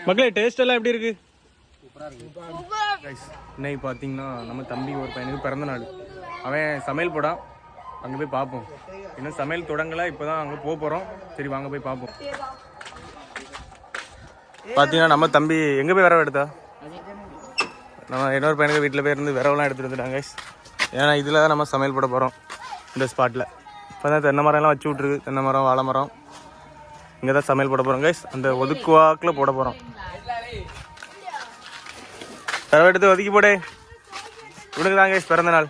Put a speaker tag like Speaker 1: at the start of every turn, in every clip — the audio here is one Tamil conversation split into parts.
Speaker 1: மக்களே டேஸ்ட் எல்லாம் எப்படி இருக்கு? இன்னைக்கு பார்த்தீங்கன்னா நம்ம தம்பி ஒரு பையனுக்கு பிறந்த நாள். அவன் சமையல் போடா, அங்கே போய் பார்ப்போம். இன்னும் சமையல் தொடங்கலை, இப்போ தான் அங்கே போக போகிறோம். சரி வாங்க போய் பார்ப்போம். பார்த்தீங்கன்னா நம்ம தம்பி எங்கே போய் விரவு எடுத்தா? நம்ம இன்னொரு பையனுக்கு வீட்டில் போய் இருந்து விரவெல்லாம் எடுத்துகிட்டு வந்துட்டாங்க. ஏன்னா இதில் தான் நம்ம சமையல் போட போகிறோம் இந்த ஸ்பாட்டில். இப்போ தான் தென்னை மரம்லாம் வச்சு விட்ருக்கு. தென்னை மரம், வாழை மரம், இங்கே தான் சமையல் போட போகிறோம் கைஸ். அந்த ஒதுக்குவாக்கில் போட போகிறோம். தரவை எடுத்து ஒதுக்கி போடே. இவனுக்கு தான் கைஸ் பிறந்த நாள்.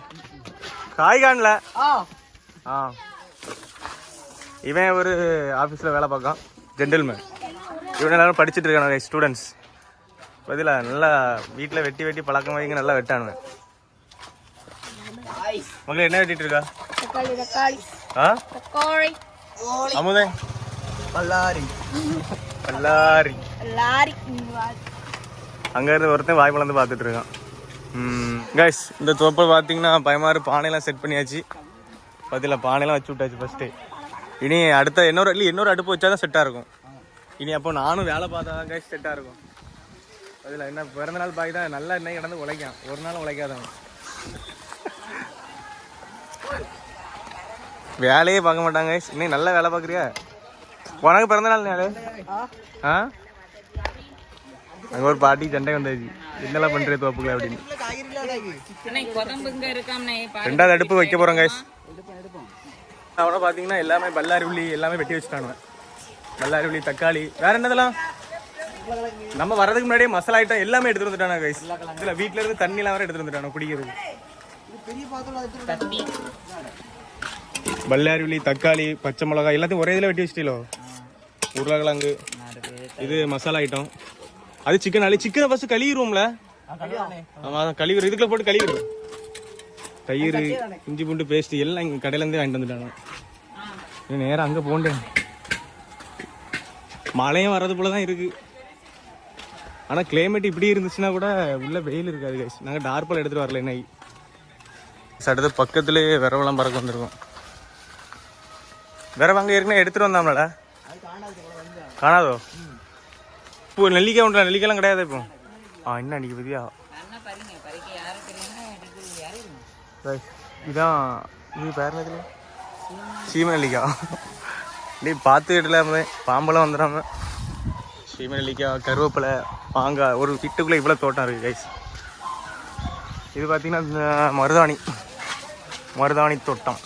Speaker 1: காய் காணல. இவன் ஒரு ஆஃபீஸில் வேலை பார்க்கான், ஜென்டில்மேன். இவன் எல்லாரும் படிச்சுட்டு இருக்கானு கைஸ், ஸ்டூடெண்ட்ஸ். பதிலா நல்லா வீட்டில் வெட்டி வெட்டி பழக்கம் வைங்க, நல்லா வெட்டானுவேன். உங்களை என்ன வெட்டிட்டு இருக்கா? அமுதே பல்லாரி பல்லாரி. அங்கேருந்து ஒருத்தன் வாய் பழந்து பார்த்துட்டு இருக்கான். கைஸ் இந்த தோப்பை பார்த்தீங்கன்னா பயமாறு பானையெல்லாம் செட் பண்ணியாச்சு. பதில பானையெல்லாம் வச்சு விட்டாச்சு ஃபஸ்ட்டு. இனி அடுத்த இன்னொரு அடுப்பு வச்சா தான் செட்டாக இருக்கும். இனி அப்போ நானும் வேலை பார்த்தா தான் கைஸ் செட்டாக இருக்கும். அதில் என்ன பிறந்த நாள் பாய் தான் நல்லா இன்னைக்கு கிடந்து உழைக்கான், ஒரு நாள் உழைக்காதவன். வேலையே பார்க்க மாட்டாங்க. இன்னைக்கு நல்லா வேலை பார்க்குறியா? உனக்கு பிறந்த நாள் நாளே? அங்கே ஒரு பாட்டி சண்டை வந்தாச்சு, என்னெல்லாம் பண்ணுற தோப்புல அப்படின்னு. ரெண்டாவது அடுப்பு வைக்க போகிறோம் கைஸ். அவனை பார்த்தீங்கன்னா எல்லாமே பல்லாரி உள்ளி எல்லாமே வெட்டி வச்சுட்டானுவேன். பல்லாரி உள்ளி, தக்காளி, வேற என்னதெல்லாம் நம்ம வர்றதுக்கு முன்னாடியே மசாலா ஐட்டம் எல்லாமே எடுத்துட்டு வந்துட்டானு கைஸ். இதில் வீட்டில இருந்து தண்ணிலாம் வேற எடுத்துட்டு வந்துட்டானு குடிக்கிறது. பல்லாரி உள்ளி, தக்காளி, பச்சை மிளகாய் எல்லாத்தையும் ஒரே இதில் வெட்டி வச்சுட்டீங்களோ. உருளைக்கிழங்கு, இது மசாலா ஐட்டம். அது சிக்கன் அள்ளி, சிக்கனை ஃபர்ஸ்ட் கழுவிடுவோம்ல. ஆமாம் கழுவிடும், இதுக்குள்ள போட்டு கழுவிடும். தயிர், இஞ்சி பூண்டு பேஸ்ட் எல்லாம் இங்கே கடையிலேருந்தே வாங்கிட்டு வந்துட்டாங்க. நேரம் அங்கே போண்டேன். மழையும் வர்றது போல தான் இருக்கு. ஆனால் கிளைமேட் இப்படி இருந்துச்சுன்னா கூட உள்ள வெயில் இருக்காது கைஸ். நாங்கள் டார்பால் எடுத்துகிட்டு வரல இன்னைக்கு. அடுத்து பக்கத்துலேயே விரவெல்லாம் பறக்க வந்திருக்கோம். விரவ அங்கே ஏற்கனவே எடுத்துகிட்டு வந்தாம்லடா, காணாதோ? இப்போ நெல்லிக்காய் உண்டா? நெல்லிக்காய்லாம் கிடையாது இப்போ. என்ன அன்றைக்கி பத்தியா? இதான் இது பேர் என்னது? சீம நெல்லிக்காய். நீ பார்த்துக்கிட்டல பாம்பெல்லாம் வந்துடாம. சீம நெல்லிக்காய், கருவேப்பிலை, மாங்காய், ஒரு வீட்டுக்குள்ளே இவ்வளோ தோட்டம் இருக்குது கைஸ். இது பார்த்தீங்கன்னா மருதாணி தோட்டம்.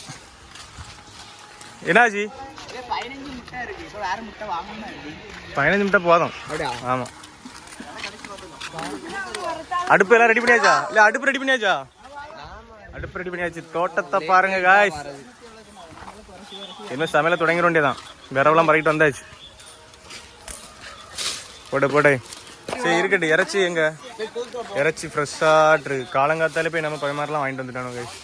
Speaker 1: என்னாச்சு? 15 முட்டை போதும். ஆமாம். அடுப்பு எல்லாம் ரெடி பண்ணியாச்சா? இல்லை அடுப்பு ரெடி பண்ணியாச்சா? அடுப்பு ரெடி பண்ணியாச்சு. தோட்டத்தை பாருங்க காய்ஸ். இன்னும் சமையல தொடங்கிட வேண்டியதான். விரவெல்லாம் பறக்கிட்டு வந்தாச்சு. போட்டு சரி இருக்கட்டும். இறைச்சி எங்க? இறைச்சி ஃப்ரெஷ்ஷாக இருக்கு. காலங்காத்தாலே போய் நம்ம பரிமாறலாம் வாங்கிட்டு வந்துட்டானோ காய்ஸ்.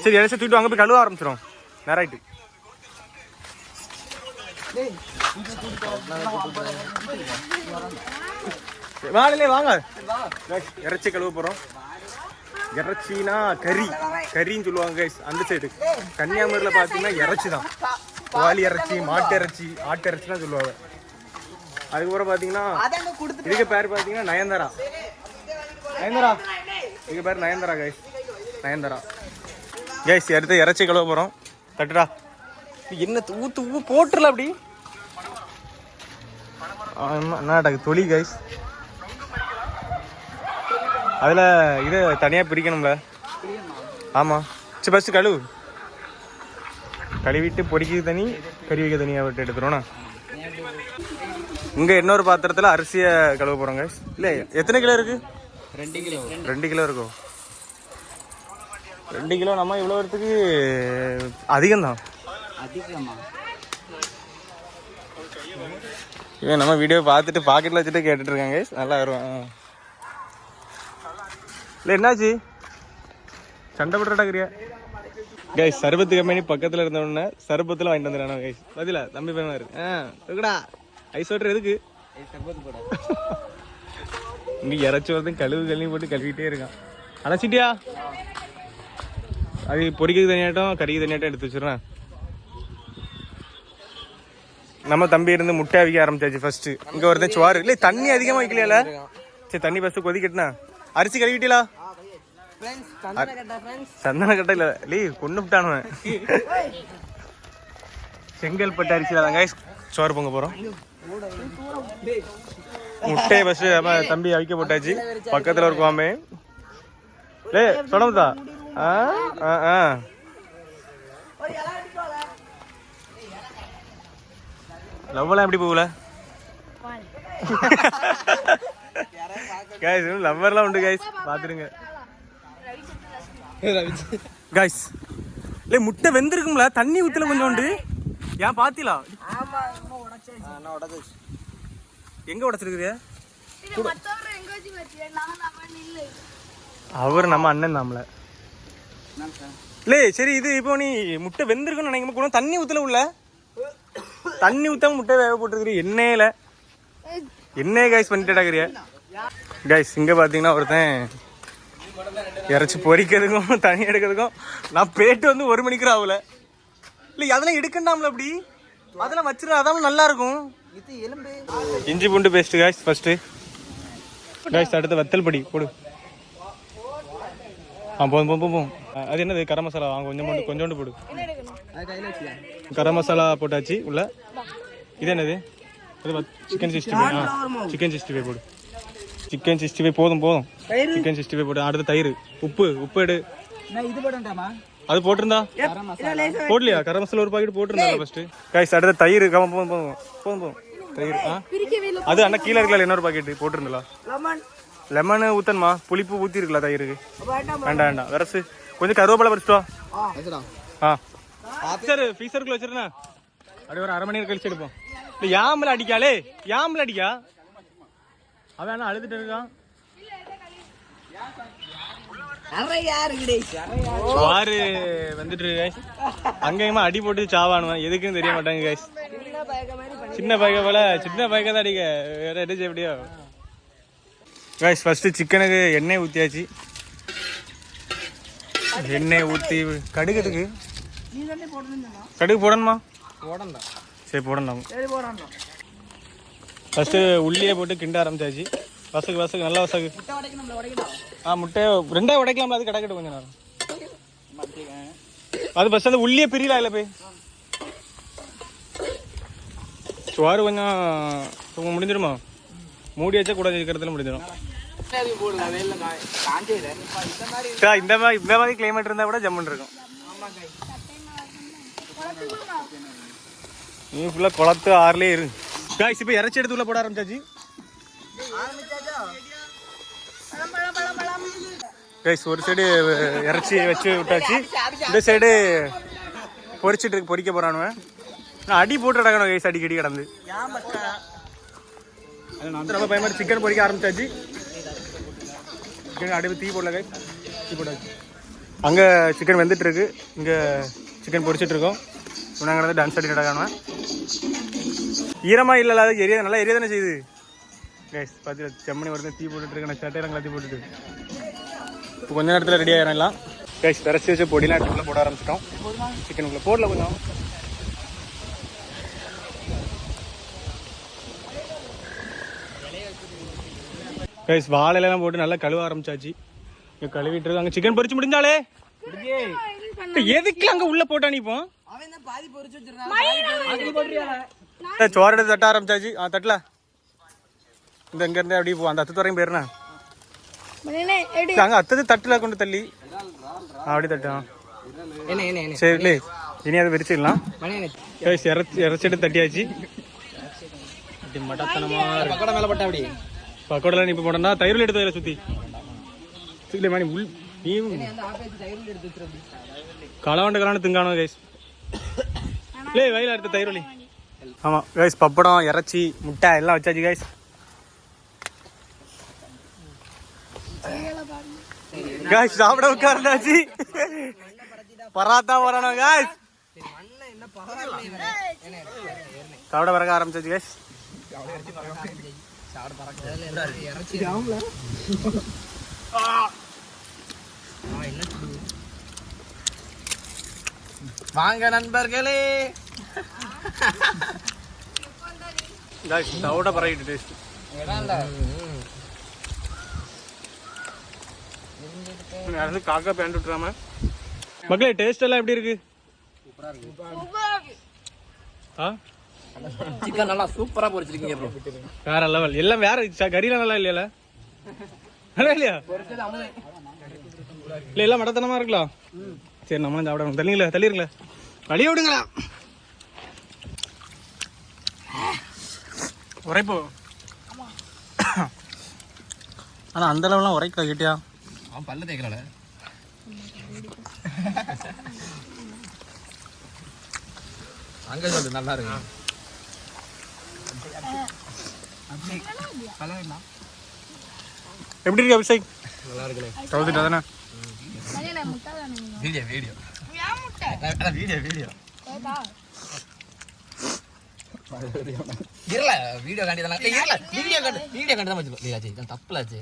Speaker 1: சரி இறைச்சி தூக்கிட்டு அங்கே போய் கழுவ ஆரம்பிச்சிடும் நேராயிட்டு. வாங்க இறைச்சி கழுவ போறோம். இறைச்சினா கறின்னு சொல்லுவாங்க கைஸ் அந்த சைடு. கன்னியாகுமரியில் பார்த்தீங்கன்னா இறைச்சி தான். வாலி இறைச்சி, மாட்டு இறைச்சி, ஆட்டு இறைச்சி தான் சொல்லுவாங்க. அதுக்கப்புறம் பார்த்தீங்கன்னா இதுக்கு பேர் பார்த்தீங்கன்னா நயன்தாரா. இதுக்கு பேர் நயன்தாரா கைஸ். நயன்தாரா கைஸ். அடுத்து இறைச்சி கழுவ போகிறோம். தட்டுடா. என்ன ஊத்து போட்டுல அப்படி. என்னடா தொழி கைஸ். அதில் இதை தனியாக பிரிக்கணும்ல. ஆமாம். சரி ஃபஸ்ட்டு கழுவிட்டு பொடிக்கிறது தனி, கறி வைக்க தனியாக விட்டு எடுத்துருவோண்ணா. இங்கே இன்னொரு பாத்திரத்தில் அரிசியை கழுவ போகிறோம் கைஸ். இல்லை எத்தனை கிலோ இருக்குது? 2 கிலோ இருக்கும். 2 கிலோ நம்ம இவ்வளோ வரத்துக்கு அதிகம்தான். இவன் நம்ம வீடியோ பார்த்துட்டு பாக்கெட்டில் வச்சுட்டு கேட்டுட்டு இருக்காங்க. நல்லா வரும். இல்லை என்னாச்சு? சண்டை போட்டுட்டாக்கிறியா கைஸ்? சர்பத்து கம்பெனி பக்கத்தில் இருந்தோடனே சர்பத்தில் வாங்கிட்டு வந்துடுறானோ கைஸ். பதிலா தம்பி பயமா இருக்கு. இருக்குடா ஐஸ் வாட்டர் எதுக்கு? இங்கே இறச்சி வரது கழுவி போட்டு கழுவிட்டே இருக்கான். அணைச்சிட்டியா? அது பொரிக்கிறது தனியாட்டம், கறிக்கு தனியாட்டம் எடுத்து வச்சிடுறேன். நம்ம தம்பி இருந்து முட்டை அவிக்க ஆரம்பிச்சாச்சு ஃபர்ஸ்ட். இங்க ஒருத்தன் சுவாரு இல்லை தண்ணி அதிகமா வைக்கலையால. சரி தண்ணி ஃபர்ஸ்ட் கொதிக்கட்டுனா அரிசி கழுவிட்டீங்களா? சந்தன கட்ட இல்ல லீ கொண்டு விட்டானுவன். செங்கல்பட்டு அரிசியில தாங்க சோறு பொங்க போறோம். முட்டையை ஃபர்ஸ்ட் நம்ம தம்பி அவிக்க போட்டாச்சு. பக்கத்துல ஒரு குவாமே லே சொன்னதா லவ்வெல்லாம் எப்படி போகல கைஸ்? லவ்வர்லாம் உண்டு கைஸ், பாத்துருங்க கைஸ். இல்லை முட்டை வெந்திருக்கும்ல, தண்ணி ஊத்துல கொஞ்சம் உண்டு. ஏன் பாத்தீங்களா? எங்க உடைச்சிருக்கிறியா? அவர் நம்ம அண்ணன் தாம்ல. இல்லை சரி, இது இப்போ நீ முட்டை வெந்திருக்குன்னு நினைக்கும் கூட தண்ணி ஊத்துல உள்ள தண்ணி ஊத்தாம முட்டை வேக போட்டுருக்குறீ எண்ணெயில. எண்ணெய் கைஸ் பண்ணிட்டாக்கிறியா கைஸ்? இங்க பாத்தீங்கன்னா ஒருத்தன் இறைச்சி பொரிக்கிறதுக்கும் தண்ணி எடுக்கிறதுக்கும் நான் பேட்டு வந்து 1 மணிக்கு ஆகல. இல்லை அதெல்லாம் எடுக்கண்டாம்ல, அப்படி அதெல்லாம் வச்சிருந்தா அதான் நல்லா இருக்கும். இஞ்சி பூண்டு பேஸ்ட் கைஸ் ஃபர்ஸ்ட். கைஸ் அடுத்து வத்தல் பொடி போடு. போதும் போதும் போதும். அது என்னது? கரம் மசாலா வாங்க, கொஞ்சோண்டு போடு. கரம் மசாலா போட்டாச்சு உள்ள. இது என்னது? சிக்கன் 65. சிக்கன் 65 போடு. சிக்கன் 65 போதும் போதும். சிக்கன் 65 போடு. அடுத்து தயிர், உப்பு எடு. அது போட்டிருந்தா போடலையா? கரம் மசாலா ஒரு பாக்கெட் போட்டிருந்தா ஃபர்ஸ்ட். கைஸ் அடுத்து தயிர். போதும் போதும் போதும் போதும் தயிர். அது அண்ணா கீழே இருக்கலாம், இன்னொரு பாக்கெட் போட்டிருந்தா. லெமன் ஊத்தணுமா? புளிப்பு ஊத்தி இருக்கலாம் தயிருக்கு. வேண்டாம் வேண்டாம் வரசு. கொஞ்சம் கருவேப்பிலை பறிச்சுட்டு வா. சரி ஃபீஸருக்குள்ள வச்சிருந்தா அப்படியே ஒரு 1/2 மணி நேரம் கழிச்சு எடுப்போம். இல்லை யாமில் அடிக்காளே, யாமில் அடிக்கா. அவன் அழுதுட்டு இருக்கான். வாரு வந்துட்டு அங்கேயுமா அடி போட்டு சாவானுவான், எதுக்குன்னு தெரிய மாட்டாங்க கைஸ். சின்ன பைக்க போல சின்ன பைக்க தான் அடிக்க, வேற என்ன செய்ய முடியும் கைஸ்? ஃபர்ஸ்ட் சிக்கனுக்கு எண்ணெய் ஊற்றியாச்சு. எண்ணெய் ஊற்றி கடுகுதுக்கு கடுகு போடணுமா? சரி போடணும். ஃபர்ஸ்ட் உள்ளியே போட்டு கிண்ட ஆரம்பிச்சாச்சு. வசகு நல்லா வசகு. முட்டையை 2 உடைக்கலாம்ல, அது கிடக்கட்டும் கொஞ்ச நேரம். அது ஃபர்ஸ்ட் அந்த உள்ளியே பிரியலாம் இல்லை போய் சோறு கொஞ்சம் முடிஞ்சிருமா? மூடி வச்சா கூட இருக்கிறதுல முடிஞ்சிடும். இந்த மாதிரி கிளைமேட் இருந்தா கூட ஜம்முன்னு இருக்கும். நீ ஃபுல்லா குளத்து ஆறுலயே இரு காய்ஸ். இப்போ இறைச்சி எடுத்து உள்ள போட ஆரம்பிச்சாச்சு கைஸ். ஒரு சைடு இறைச்சி வச்சு விட்டாச்சு, இந்த சைடு பொறிக்க போறானுவேன். நான் அடி போட்டு கிடக்கணும் கைஸ், அடிக்கடி கிடந்து. நம்ம பயமாதிரி சிக்கன் பொரிக்க ஆரம்பிச்சாச்சு. சிக்கன் அடுப்பு தீ போடல கைஸ், தீ போட்டாச்சு. அங்கே சிக்கன் வெந்துட்டு இருக்கு, இங்கே சிக்கன் பொரிச்சிட்டு இருக்கோம். நாங்கள் வந்து டான்ஸ் ஆடி நடக்கணும். ஈரமா இல்லை, அது எரிய நல்லா எரிய தானே செய்யுது கைஸ். பார்த்து செம்மணி ஒருத்தன் தீ போட்டுட்டு இருக்கு, நான் சட்டையெல்லாம் கலத்தி போட்டுட்டு. இப்போ கொஞ்ச நேரத்தில் ரெடி ஆகிடலாம் கைஸ். விரைச்சி வச்சு பொடிலாம் எடுத்துக்குள்ள போட ஆரம்பிச்சிட்டோம். சிக்கனுக்குள்ள போடல கொஞ்சம். கைஸ் வாழையெல்லாம் போட்டு நல்லா கழுவ ஆரம்பிச்சாச்சு. இங்கே கழுவிட்டு இருக்கு. அங்கே சிக்கன் பொரிச்சு முடிஞ்சாலே எதுக்கு அங்கே உள்ள போட்டா நீப்போ சோறு எடுத்து தட்ட ஆரம்பிச்சாச்சு. தட்டல இந்த இங்க இருந்து அப்படியே போ, அந்த அத்து துறையும் போயிருந்தேன். அங்கே அத்தது தட்டுல கொண்டு தள்ளி அப்படி தட்டான். சரி இல்லை இனி அதை விரிச்சிடலாம். இறைச்சி எடுத்து தட்டியாச்சு. பக்கோடெல்லாம் நீ இப்போ போட்டா தயிரில் எடுத்து அதில் சுற்றி மணி உள் நீ களவாண்டு திங்கானோ கைஸ். இல்லை வயலில் எடுத்த தயிர் வலி. ஆமாம் கைஸ், பப்படம் இறைச்சி முட்டை எல்லாம் வச்சாச்சு கைஸ். கைஸ் சாப்பிட உட்கார்ந்தாச்சு. பராத்தா போறானோ கைஸ், சாப்பிட பறக்க ஆரம்பிச்சாச்சு கைஸ்.
Speaker 2: வாங்க நண்பர்களே,
Speaker 1: गाइस தவோட பரைட்டு டேஸ்ட் யாரது காக்கா பேண்ட் விட்டுறாம மக்களே டேஸ்ட் எல்லாம் எப்படி இருக்கு
Speaker 2: சூப்பரா இருக்கு சிக்கன் நல்லா சூப்பரா பொரிச்சிருக்கீங்க ப்ரோ
Speaker 1: வேற லெவல் எல்லாம் வேற கறிலாம் நல்லா இல்லையா நல்லா இல்லையா இல்ல எல்லாம் மடத்தனமா இருக்கலாம் சரி நம்மளும் சாப்பிடணும் தள்ளிருங்களா வழிய விடுங்களா உரைப்போ ஆனா அந்த அளவுலாம் உரைக்கல கேட்டியா
Speaker 2: அவன் பல்ல தேய்க்கல அங்க சொல்லு நல்லா இருக்கு
Speaker 1: எப்படி இருக்கு அபிஷேக்
Speaker 2: நல்லா இருக்குண்ணே
Speaker 1: கவுத்துட்டா தானே
Speaker 2: வீடியோ வீடியோ வீடியோ காண்டி தான் வீடியோ காண்டி தான் வச்சுக்கோ தப்புலாச்சு